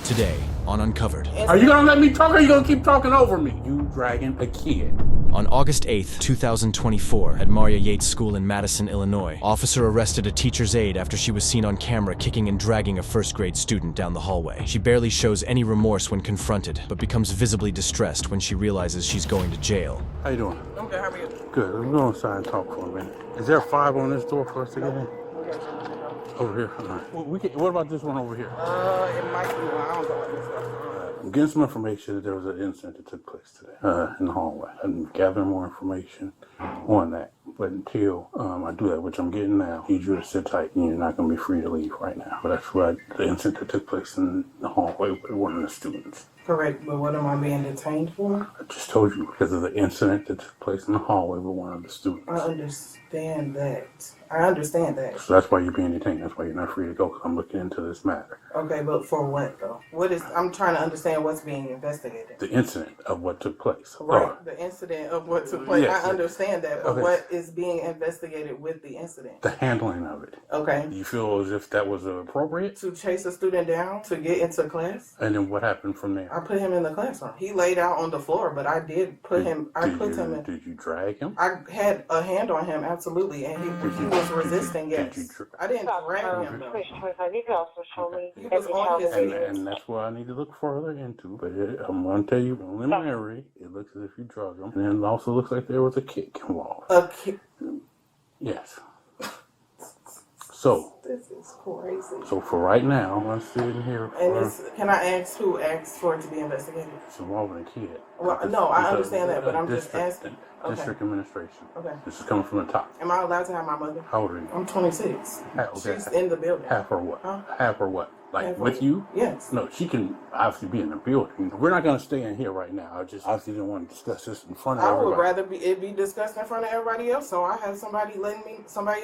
Today on Uncovered. Are you gonna let me talk or are you gonna keep talking over me? You dragging a kid. On August 8th, 2024, at Maria Yates School in Madison, Illinois, officer arrested a teacher's aide after she was seen on camera kicking and dragging a first-grade student down the hallway. She barely shows any remorse when confronted, but becomes visibly distressed when she realizes she's going to jail. How you doing? I'm good, how are you? Good. Let's go inside and talk for a minute. Is there a 5 on this door for us to get in? Over here. All right. What about this one over here? It might be one. I don't know what this is. I'm getting some information that there was an incident that took place today in the hallway. I'm gathering more information on that. But until I do that, which I'm getting now, I need you to sit tight and you're not going to be free to leave right now. But that's what the incident that took place in the hallway with one of the students. Correct, but what am I being detained for? I just told you because of the incident that took place in the hallway with one of the students. I understand that. So that's why you're being detained. That's why you're not free to go because I'm looking into this matter. Okay, but for what though? I'm trying to understand what's being investigated. The incident of what took place. Right, the incident of what took place. Yes, I understand that, but okay. What is being investigated with the incident? The handling of it. Okay. Do you feel as if that was appropriate? To chase a student down to get into class? And then what happened from there? I put him in the classroom. He laid out on the floor, but I did put him. I put him in. Did you drag him? I had a hand on him, absolutely, and he was resisting. Yes, I didn't drag him. Though. He was on his feet. And that's what I need to look further into. But I'm going to tell you, preliminary, it looks as if you drug him. And then it also looks like there was a kick involved. A kick? Yes. So. This is crazy. So for right now, I'm going to sit in here. And can I ask who asked for it to be investigated? It's involving a kid. Well, no, I understand that, but I'm just asking. District administration. Okay. This is coming from the top. Am I allowed to have my mother? How old are you? I'm 26. Okay. She's in the building. Half or what? Huh? Half or what? Like Half with or, you? Yes. No, she can obviously be in the building. We're not going to stay in here right now. I just obviously didn't want to discuss this in front of everybody. I would rather it be discussed in front of everybody else, so I have somebody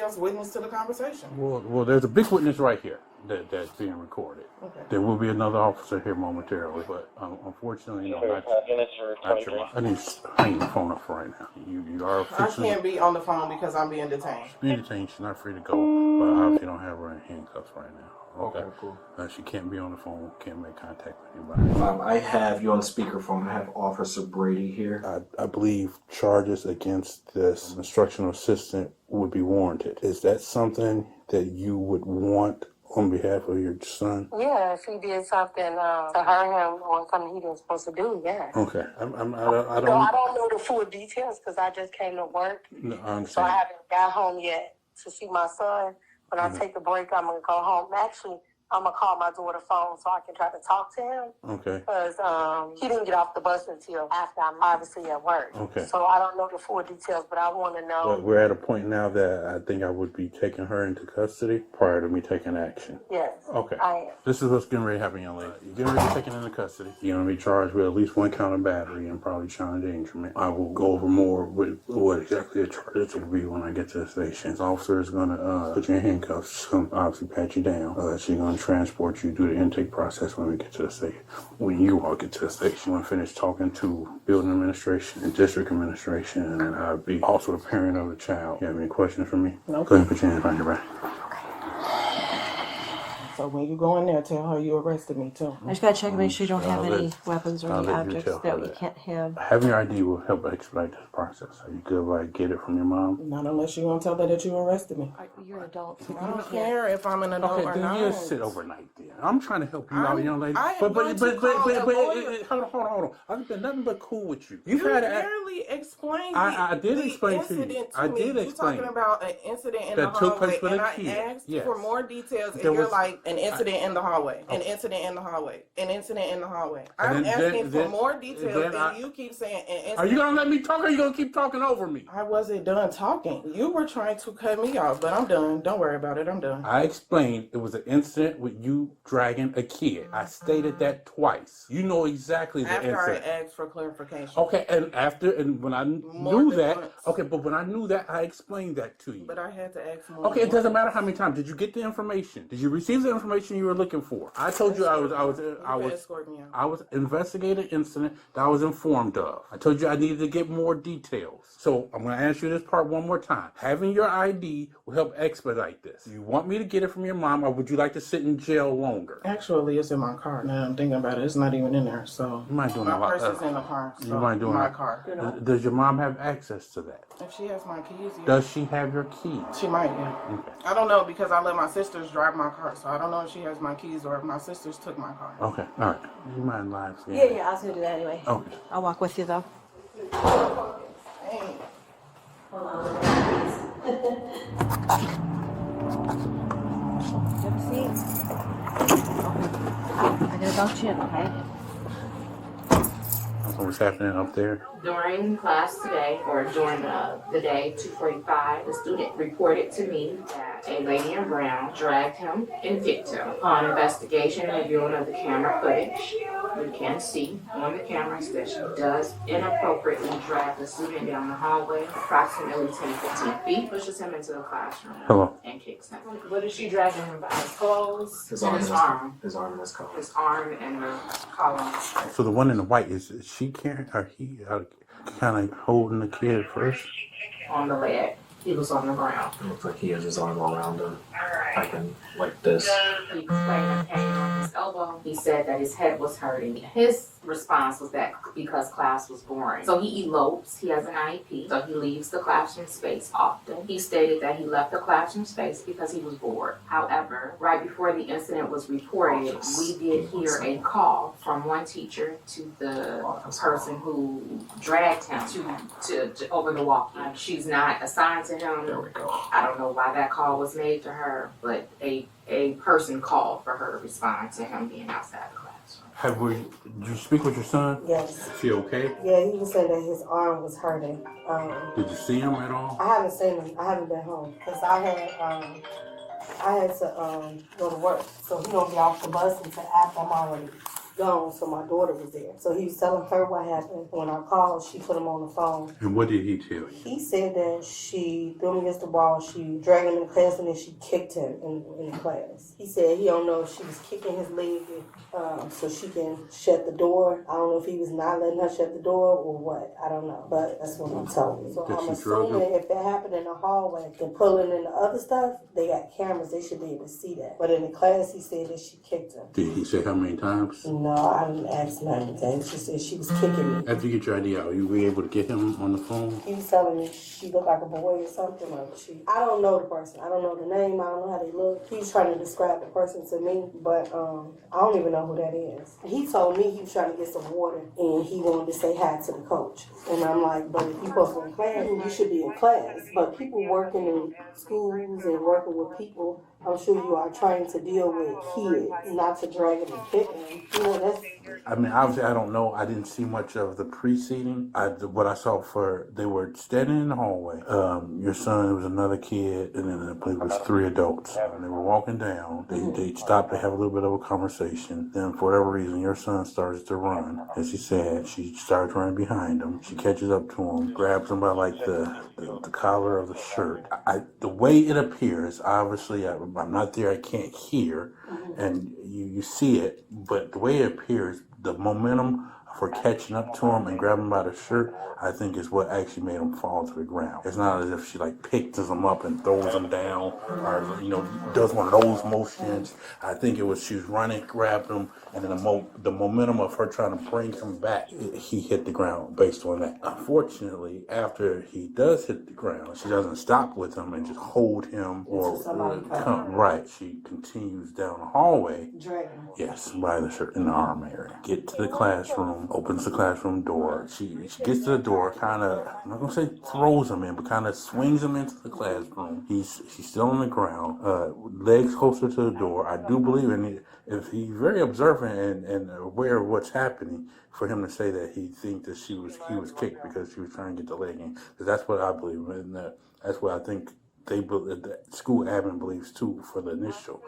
else witness to the conversation. Well, there's a big witness right here that's being recorded. Okay. There will be another officer here momentarily, but unfortunately, no, not your mom. I need to hang the phone up for right now. You are officially... I can't be on the phone because I'm being detained. She's being detained. She's not free to go, but obviously don't have her in handcuffs right now. Okay, cool. She can't be on the phone, can't make contact with anybody. I have you on speakerphone. I have Officer Brady here. I believe charges against this instructional assistant would be warranted. Is that something that you would want on behalf of your son? Yeah, if he did something to hurt him or something he wasn't supposed to do, yeah. Okay. I don't know the full details because I just came to work. No, I understand. So I haven't got home yet to see my son. When I take a break, I'm going to go home. Actually, I'm going to call my daughter phone so I can try to talk to him. Okay. Because he didn't get off the bus until after I'm obviously at work. Okay. So I don't know the full details, but I want to know. But we're at a point now that I think I would be taking her into custody prior to me taking action. Yes. Okay. I am. This is what's getting ready to happen, young lady. You're getting ready to take it into custody. You're going to be charged with at least 1 count of battery and probably child endangerment. I will go over more with what exactly the charges will be when I get to the station. The officer is going to put you in handcuffs. She's going to obviously pat you down. She's going to transport you through the intake process when we get to the station. When you all get to the station, we'll finish talking to building administration and district administration, and then I'll be also the parent of the child. You have any questions for me? No. Go ahead and put your hands behind your back. So when you go in there, tell her you arrested me too. I just gotta check and make sure you don't have any weapons or any objects that we can't have. Having your ID will help expedite this process. Are you good if I get it from your mom? Not unless you want to tell her that you arrested me. You're an adult, so I don't care if I'm an adult or Okay, then not. you just sit overnight then. I'm trying to help you out, young lady. I am But going to call a lawyer. hold on. I've been nothing but cool with you. You barely explained I did the explain to you. incident I me. did You explain. talking about an incident in That the took hallway, place with and a I kid. asked Yes. for more details, There and you're was- like, an incident in the hallway, an Okay. incident in the hallway, an incident in the hallway. And I'm asking for then- more details, then and you keep saying an incident. Are you gonna let me talk or are you gonna keep talking over me? I wasn't done talking. You were trying to cut me off, but I'm done. Don't worry about it. I'm done. I explained it was an incident with you dragging a kid. I stated that twice. You know exactly the After incident. I asked for clarification. Okay, and when I More knew than that, once. okay, but when I knew that, I explained that to you. But I had to ask more. Okay, it doesn't matter how many times. Did you get the information? Did you receive the information you were looking for. I told you I was escort me out. I was investigating an incident that I was informed of. I told you I needed to get more details. So I'm going to ask you this part one more time. Having your ID will help expedite this. Do you want me to get it from your mom, or would you like to sit in jail longer? Actually, it's in my car. Now I'm thinking about it. It's not even in there. So You might do my a lot. purse is in the car. So You might do my a- car. Does your mom have access to that? If she has my keys, yeah. Does she have your keys? She might, yeah. Okay. I don't know because I let my sisters drive my car, so I don't know if she has my keys or if my sisters took my car. Okay. All right. You mind live scanning? Yeah, I was gonna do that anyway. Okay. I'll walk with you though. Dang. Hold on. Have a seat. I gotta go chin, okay? What's happening up there? During class today, or during the day, 2:45, the student reported to me that a lady in brown dragged him and kicked him. Upon investigation and viewing of the camera footage, you can see on the cameras that she does inappropriately drag the student down the hallway approximately 10-15 feet, pushes him into the classroom, Hello. and kicks him. What is she dragging him by? His clothes? His and arm. his arm. His arm and his collar. His arm and the collar. So the one in the white, is she carrying, or he kind of holding the kid first? On the leg. He was on the ground. It looks like he has his arm around him. I can like this. He explained the pain on his elbow. He said that his head was hurting. His response was that because class was boring. So he elopes. He has an IEP. So he leaves the classroom space often. He stated that he left the classroom space because he was bored. However, right before the incident was reported, we did hear a call from one teacher to the person who dragged him to over the walkie. She's not assigned to him. There we go. I don't know why that call was made to her, but a person called for her to respond to him being outside the classroom. Did you speak with your son? Yes. Is he okay? Yeah, he was saying that his arm was hurting. Did you see him at all? I haven't seen him. I haven't been home because I had to go to work. So he gonna be off the bus until after I'm already gone. So my daughter was there. So he was telling her what happened. When I called, she put him on the phone. And what did he tell you? He said that she threw him against the wall. She dragged him in the class and then she kicked him in the class. He said he don't know if she was kicking his leg so she can shut the door. I don't know if he was not letting her shut the door or what. I don't know. But that's what I'm telling you. So Did I'm she drug him? assuming if that happened in the hallway, the pulling and the other stuff, they got cameras. They should be able to see that. But in the class, he said that she kicked him. Did he say how many times? No, I didn't ask him anything. She said she was kicking me. After you get your ID out, you were able to get him on the phone? He was telling me she looked like a boy or something. Or I don't know the person. I don't know the name. I don't know how they look. He was trying to describe the person to me, but I don't even know who that is. He told me he was trying to get some water and he wanted to say hi to the coach. And I'm like, but if you're supposed to be in class, you should be in class. But people working in schools and working with people, I'm sure you are trying to deal with kids, not to drag them and kick them. You know, that's... I mean, obviously, I don't know. I didn't see much of the preceding. What I saw they were standing in the hallway. Your son, there was another kid, and then I believe it was 3 adults. And they were walking down. They stopped to have a little bit of a conversation. Then, for whatever reason, your son starts to run. As he said, she starts running behind him. She catches up to him, grabs him by like the collar of the shirt. The way it appears, obviously, I'm not there. I can't hear, and you see it. But the way it appears, the momentum for catching up to him and grabbing him by the shirt, I think is what actually made him fall to the ground. It's not as if she like picks him up and throws him down or, does one of those motions. I think it was she was running, grabbed him, and then the momentum of her trying to bring him back, he hit the ground based on that. Unfortunately, after he does hit the ground, she doesn't stop with him and just hold him or come. Right. She continues down the hallway. Dragging. Yes, by the shirt in the arm area. Get to the classroom, opens the classroom door. She gets to the door, kind of, I'm not going to say throws him in, but kind of swings him into the classroom. She's still on the ground, legs closer to the door. I do believe if he's very observant and aware of what's happening, for him to say that he thinks that he was kicked because she was trying to get the leg in. Because that's what I believe, and that's what I think the school admin believes too for the initial.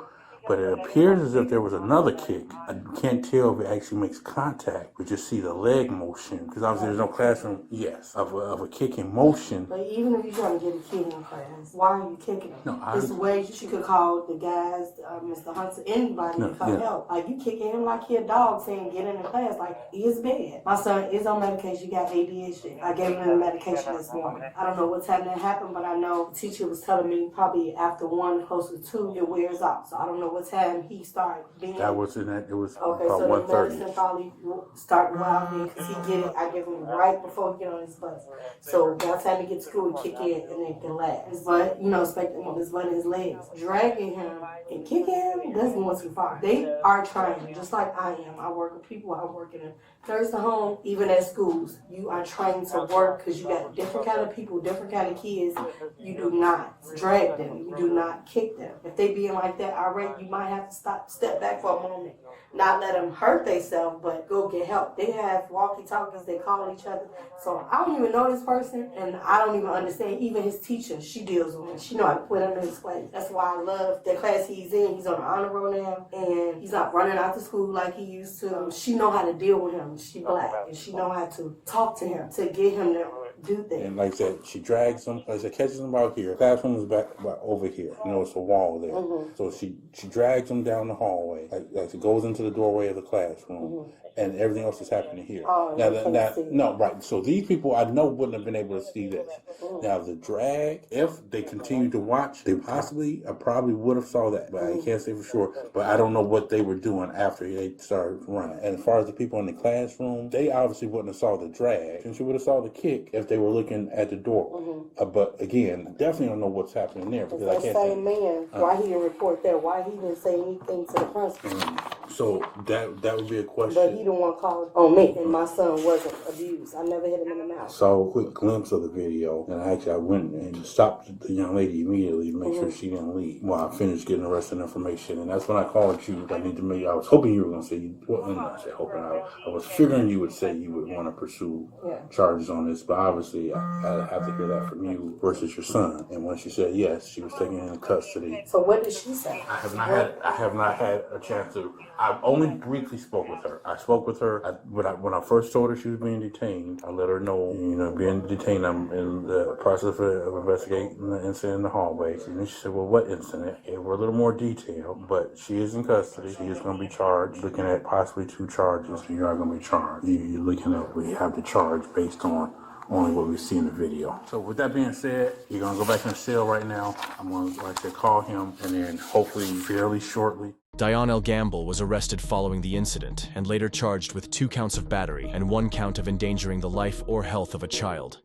But it appears as if there was another kick. I can't tell if it actually makes contact. We just see the leg motion. Because obviously there's no classroom, yes, of a kick in motion. But even if you're trying to get a kid in class, why are you kicking him? No, It's a way she could call the guys, Mr. Hunter, anybody to come help. Like, you kicking him like he a dog saying get in the class. Like, he is bad. My son is on medication. He got ADHD. I gave him the medication this morning. I don't know what time that happened, but I know the teacher was telling me probably after 1, close to 2, it wears off. So I don't know what time he started being. That was in that, it was Okay, about so the 1:30. medicine probably started wild then because he get it. I give him right before he get on his bus. So by the time he get to school, he kick in and then can laugh. But, expecting him on his butt and his legs. Dragging him and kicking him, that's going too far. They are trying, just like I am. I work with people, I work in a nursing home, even at schools. You are trying to work because you got different kind of people, different kind of kids. You do not drag them. You do not kick them. If they being like that already, you might have to step back for a moment. Not let them hurt themselves, but go get help. They have walkie-talkies, they call each other. So I don't even know this person, and I don't even understand. Even his teacher, she deals with him. She know how to put him in his place. That's why I love the class he's in. He's on the honor roll now, and he's not running out to school like he used to. She know how to deal with him. She black, and she know how to talk to him to get him to do things. And like I said, she drags him. Like I said, catches him out here. Classroom is back over here. It's a wall there. So she drags him down the hallway. Like she goes into the doorway of the classroom, and everything else is happening here. No, right. So these people I know wouldn't have been able to see this. Now the drag, if they continue to watch, I probably would have saw that, but I can't say for sure. But I don't know what they were doing after they started running. And as far as the people in the classroom, they obviously wouldn't have saw the drag, and she would have saw the kick if they were looking at the door. But again, definitely don't know what's happening there because I can't. Same man, why he didn't report that? Why he didn't say anything to the principal? So that would be a question. But he the one called on me, and my son wasn't abused. I never hit him in the mouth. Saw a quick glimpse of the video, and I went and stopped the young lady immediately to make sure she didn't leave while I finished getting the rest of the information. And that's when I called you. I was hoping you were going to say, I was figuring you would say you would want to pursue charges on this, but obviously I have to hear that from you versus your son. And when she said yes, she was taken into custody. So what did she say? I have not had a chance to. I only briefly spoke with her. I spoke with her when I first told her she was being detained. I let her know, being detained. I'm in the process of investigating the incident in the hallway. And she said, "Well, what incident?" It were a little more detailed, but she is in custody. She is going to be charged, looking at possibly 2 charges. You are going to be charged. You're looking at we have the charge based on only what we see in the video. So with that being said, you're going to go back in the cell right now. I'm going to, like I said, call him, and then hopefully fairly shortly. Dion L. Gamble was arrested following the incident and later charged with 2 counts of battery and 1 count of endangering the life or health of a child.